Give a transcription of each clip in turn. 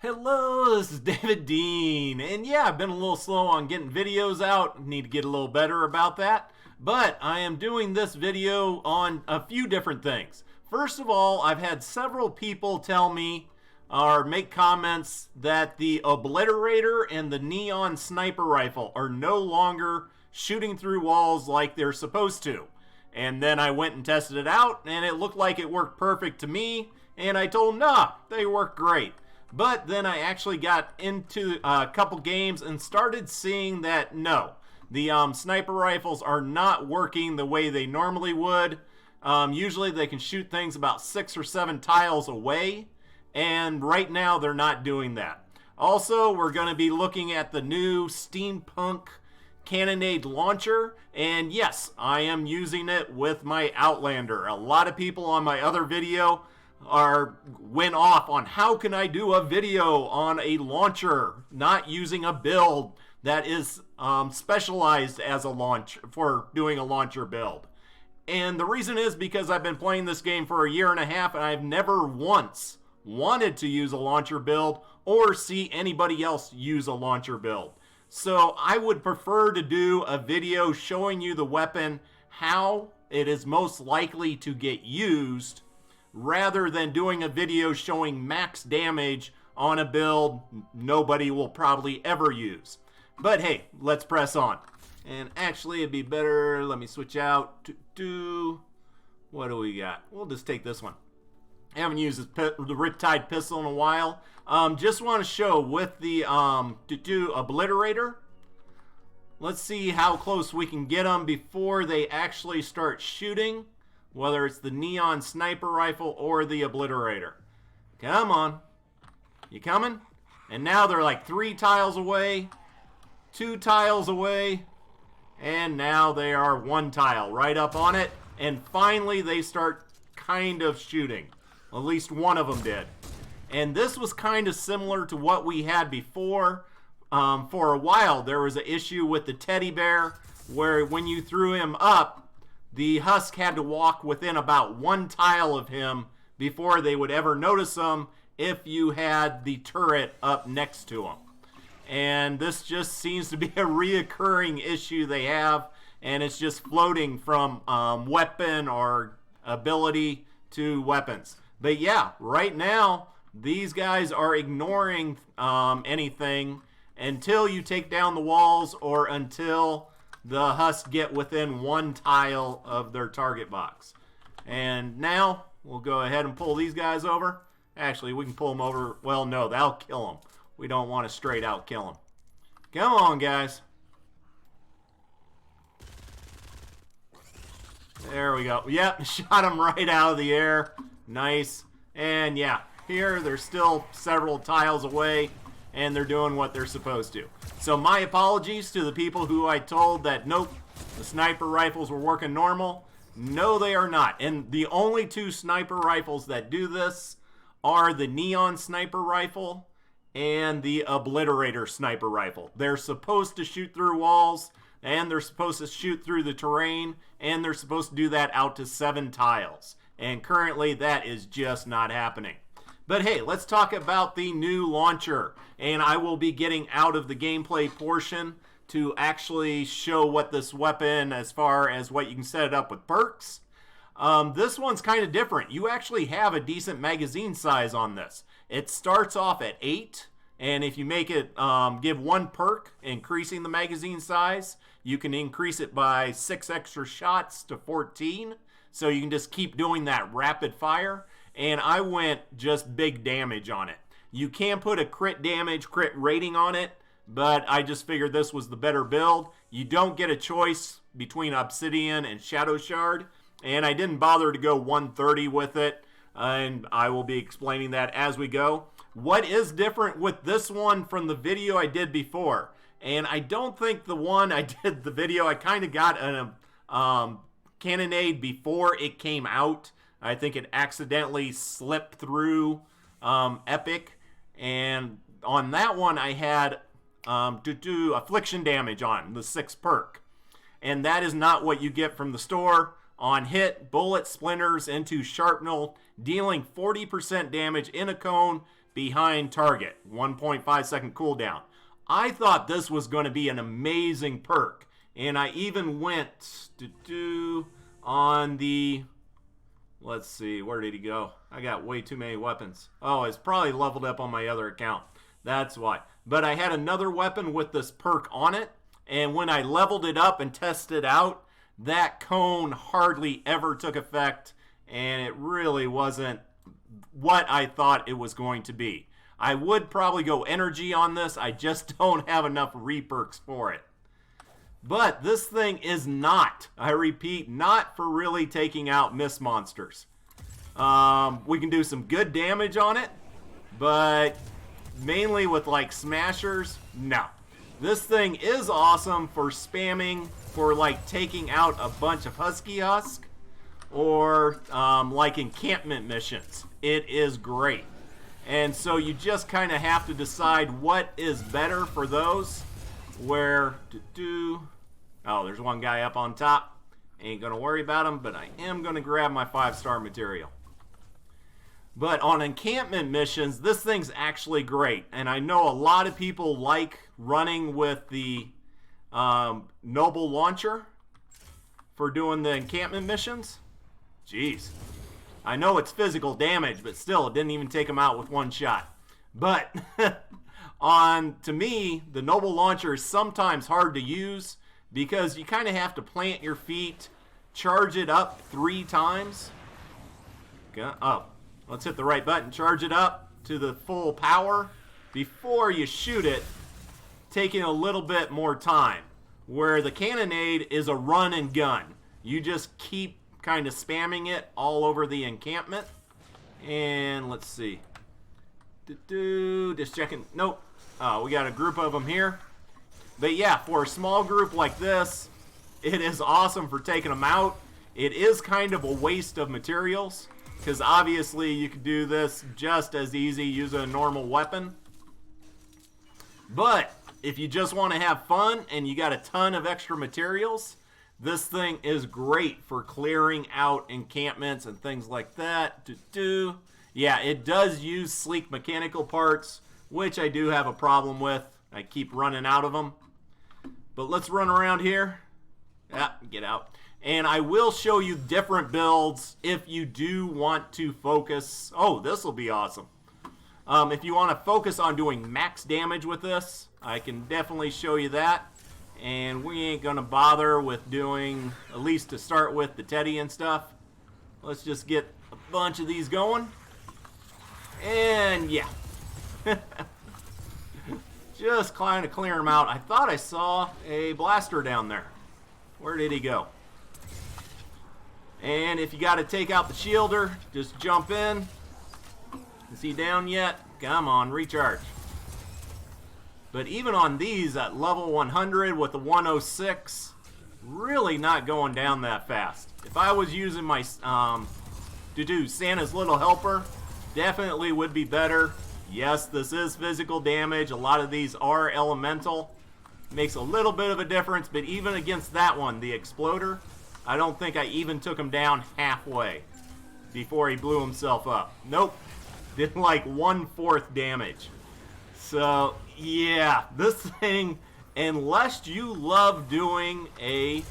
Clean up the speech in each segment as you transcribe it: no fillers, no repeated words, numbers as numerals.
Hello, this is David Dean, and yeah, I've been a little slow on getting videos out. Need to get a little better about that, but I am doing this video on a few different things. First of all, I've had several people tell me or make comments that the Obliterator and the Neon Sniper Rifle are no longer shooting through walls like they're supposed to. And then I went and tested it out, and it looked like it worked perfect to me, and I told them, nah, they work great. But then I actually got into a couple games and started seeing that no, the sniper rifles are not working the way they normally would. Usually they can shoot things about 6 or 7 tiles away, and right now they're not doing that. Also, we're going to be looking at the new steampunk Cannonade launcher, and yes, I am using it with my Outlander. A lot of people on my other video went off on how can I do a video on a launcher not using a build that is specialized as a launch for doing a launcher build. And the reason is because I've been playing this game for a year and a half, and I've never once wanted to use a launcher build or see anybody else use a launcher build. So I would prefer to do a video showing you the weapon, how it is most likely to get used, rather than doing a video showing max damage on a build nobody will probably ever use. But hey, let's press on. And actually it'd be better, let me switch out to what do we got? We'll just take this one. I haven't used the Riptide pistol in a while. Just want to show with the Obliterator. Let's see how close we can get them before they actually start shooting, whether it's the Neon Sniper Rifle or the Obliterator. Come on. You coming? And now they're like 3 tiles away, 2 tiles away, and now they are 1 tile right up on it. And finally they start kind of shooting. At least one of them did. And this was kind of similar to what we had before. For a while, there was an issue with the teddy bear where when you threw him up, the husk had to walk within about 1 tile of him before they would ever notice him if you had the turret up next to him. And this just seems to be a reoccurring issue they have, and it's just floating from weapon or ability to weapons. But yeah, right now, these guys are ignoring anything until you take down the walls or until the husks get within 1 tile of their target box. And now, we'll go ahead and pull these guys over. Actually, we can pull them over. Well, no, that'll kill them. We don't want to straight out kill them. Come on, guys. There we go. Yep, shot them right out of the air. Nice. And yeah, here they're still several tiles away, and they're doing what they're supposed to. So my apologies to the people who I told that nope, the sniper rifles were working normal. No, they are not. And the only 2 sniper rifles that do this are the Neon Sniper Rifle and the Obliterator Sniper Rifle. They're supposed to shoot through walls, and they're supposed to shoot through the terrain, and they're supposed to do that out to 7 tiles. And currently that is just not happening. But hey, let's talk about the new launcher. And I will be getting out of the gameplay portion to actually show what this weapon, as far as what you can set it up with perks. This one's kind of different. You actually have a decent magazine size on this. It starts off at 8. And if you make it, give 1 perk, increasing the magazine size, you can increase it by 6 extra shots to 14. So you can just keep doing that rapid fire. And I went just big damage on it. You can put a crit damage, crit rating on it, but I just figured this was the better build. You don't get a choice between Obsidian and Shadow Shard. And I didn't bother to go 130 with it. And I will be explaining that as we go. What is different with this one from the video I did before? And I don't think the one I did the video, I kind of got a Cannonade before it came out. I think it accidentally slipped through Epic. And on that one, I had to do affliction damage on the 6 perk. And that is not what you get from the store. On hit, bullet splinters into sharpnel, dealing 40% damage in a cone behind target, 1.5 second cooldown. I thought this was going to be an amazing perk, and I even went to do on the, let's see, where did he go? I got way too many weapons. Oh, it's probably leveled up on my other account. That's why. But I had another weapon with this perk on it, and when I leveled it up and tested out, that cone hardly ever took effect, and it really wasn't what I thought it was going to be. I would probably go energy on this. I just don't have enough re-perks for it. But this thing is not, I repeat, not for really taking out mist monsters. We can do some good damage on it, but mainly with like smashers, no. This thing is awesome for spamming, for like taking out a bunch of husky husk, or like encampment missions. It is great. And so you just kind of have to decide what is better for those. Where to do. Oh, there's one guy up on top. Ain't gonna worry about him, but I am gonna grab my 5-star material. But on encampment missions, this thing's actually great. And I know a lot of people like running with the Noble Launcher for doing the encampment missions. Jeez. I know it's physical damage, but still, it didn't even take him out with one shot. But to me, the Noble Launcher is sometimes hard to use because you kind of have to plant your feet, charge it up 3 times. Oh, let's hit the right button. Charge it up to the full power before you shoot it, taking a little bit more time. Where the Cannonade is a run and gun. You just keep kind of spamming it all over the encampment. And let's see. Just checking. Nope. We got a group of them here. But yeah, for a small group like this, it is awesome for taking them out. It is kind of a waste of materials, because obviously you could do this just as easy using a normal weapon. But if you just want to have fun and you got a ton of extra materials, this thing is great for clearing out encampments and things like that. Yeah, it does use sleek mechanical parts, which I do have a problem with. I keep running out of them. But let's run around here. Yeah, get out. And I will show you different builds if you do want to focus. Oh, this will be awesome. If you want to focus on doing max damage with this, I can definitely show you that. And we ain't going to bother with doing, at least to start with, the Teddy and stuff. Let's just get a bunch of these going. And yeah. Just kind of clear them out. I thought I saw a blaster down there. Where did he go? And if you got to take out the shielder, just jump in. Is he down yet? Come on, recharge. But even on these at level 100 with the 106, really not going down that fast. If I was using my to do Santa's Little Helper, definitely would be better. Yes, this is physical damage. A lot of these are elemental. Makes a little bit of a difference, but even against that one, the Exploder, I don't think I even took him down halfway before he blew himself up. Nope. Did like 1/4 damage. So, yeah, this thing, unless you love doing a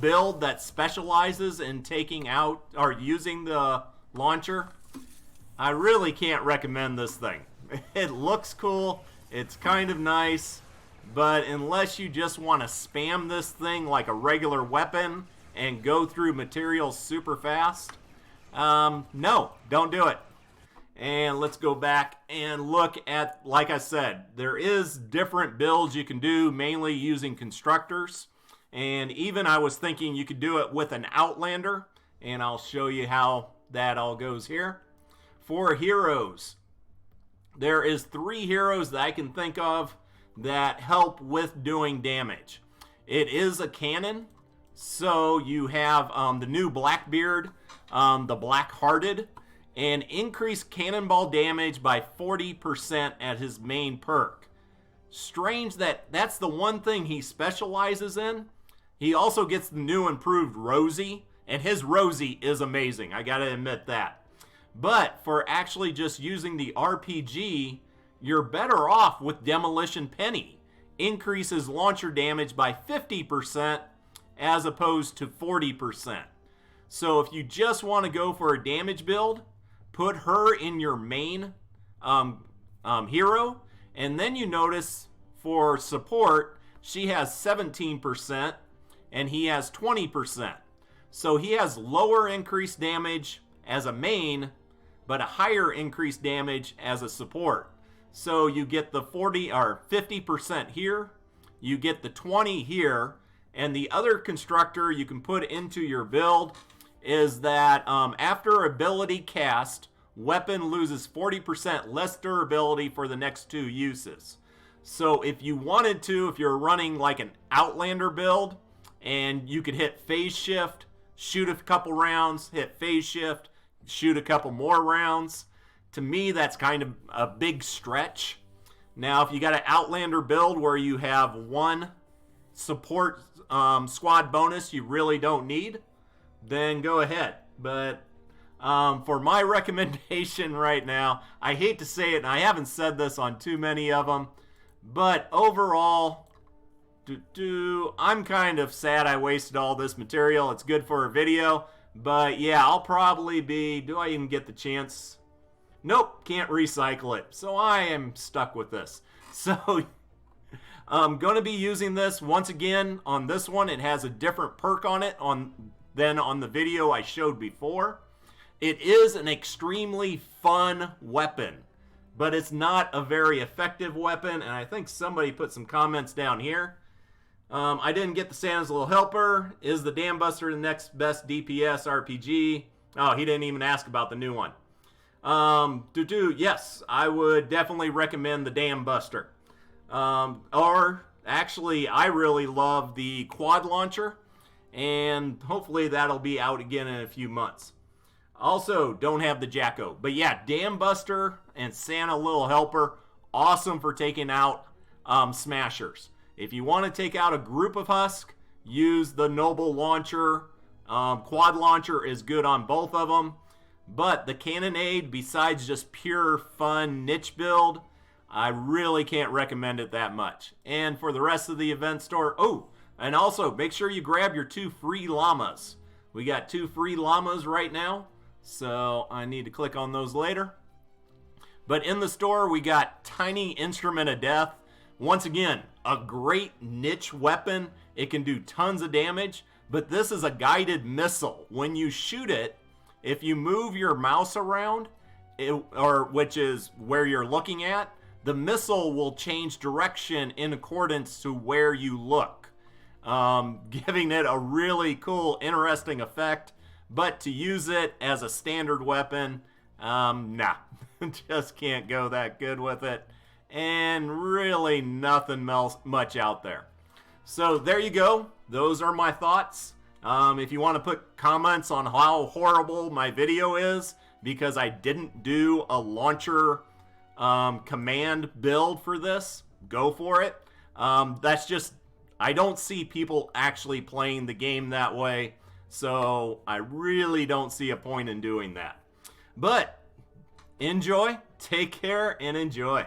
build that specializes in taking out or using the launcher, I really can't recommend this thing. It looks cool, it's kind of nice, but unless you just want to spam this thing like a regular weapon and go through materials super fast, no, don't do it. And let's go back and look at, like I said, there is different builds you can do, mainly using constructors. And even I was thinking you could do it with an Outlander, and I'll show you how that all goes here. For heroes, there is 3 heroes that I can think of that help with doing damage. It is a cannon, so you have the new Blackbeard, the Black-Hearted, and increase cannonball damage by 40% at his main perk. Strange that that's the one thing he specializes in. He also gets the new improved Rosie, and his Rosie is amazing, I gotta admit that. But for actually just using the RPG, you're better off with Demolition Penny. Increases launcher damage by 50% as opposed to 40%. So if you just want to go for a damage build, put her in your main hero, and then you notice for support, she has 17% and he has 20%. So he has lower increased damage as a main, but a higher increased damage as a support. So you get the 40 or 50% here, you get the 20 here, and the other constructor you can put into your build is that after ability cast, weapon loses 40% less durability for the next 2 uses. So if you wanted to, if you're running like an Outlander build, and you could hit phase shift, shoot a couple rounds, hit phase shift, shoot a couple more rounds. To me, that's kind of a big stretch. Now, if you got an Outlander build where you have 1 support squad bonus you really don't need, then go ahead. But for my recommendation right now, I hate to say it, and I haven't said this on too many of them, but overall, I'm kind of sad I wasted all this material. It's good for a video, but yeah, I'll probably be, do I even get the chance? Nope, can't recycle it. So I am stuck with this. So I'm going to be using this once again on this one. It has a different perk on it than on the video I showed before. It is an extremely fun weapon, but it's not a very effective weapon, and I think somebody put some comments down here. I didn't get the Santa's Little Helper. Is the Dam Buster the next best DPS RPG? Oh, he didn't even ask about the new one. Yes, I would definitely recommend the Dam Buster. Or, actually, I really love the Quad Launcher, and hopefully that'll be out again in a few months. Also, don't have the Jacko. But yeah, Dam Buster and Santa Little Helper, awesome for taking out smashers. If you want to take out a group of Husk, use the Noble Launcher. Quad Launcher is good on both of them. But the Cannonade, besides just pure fun niche build, I really can't recommend it that much. And for the rest of the event store, oh, and also make sure you grab your 2 free llamas. We got 2 free llamas right now, so I need to click on those later. But in the store, we got Tiny Instrument of Death. Once again, a great niche weapon. It can do tons of damage, but this is a guided missile. When you shoot it, if you move your mouse around, which is where you're looking at, the missile will change direction in accordance to where you look, giving it a really cool, interesting effect. But to use it as a standard weapon, nah, just can't go that good with it. And really nothing much out there. So there you go. Those are my thoughts. If you want to put comments on how horrible my video is because I didn't do a launcher command build for this, go for it. That's just, I don't see people actually playing the game that way, so I really don't see a point in doing that. But enjoy, take care, and enjoy.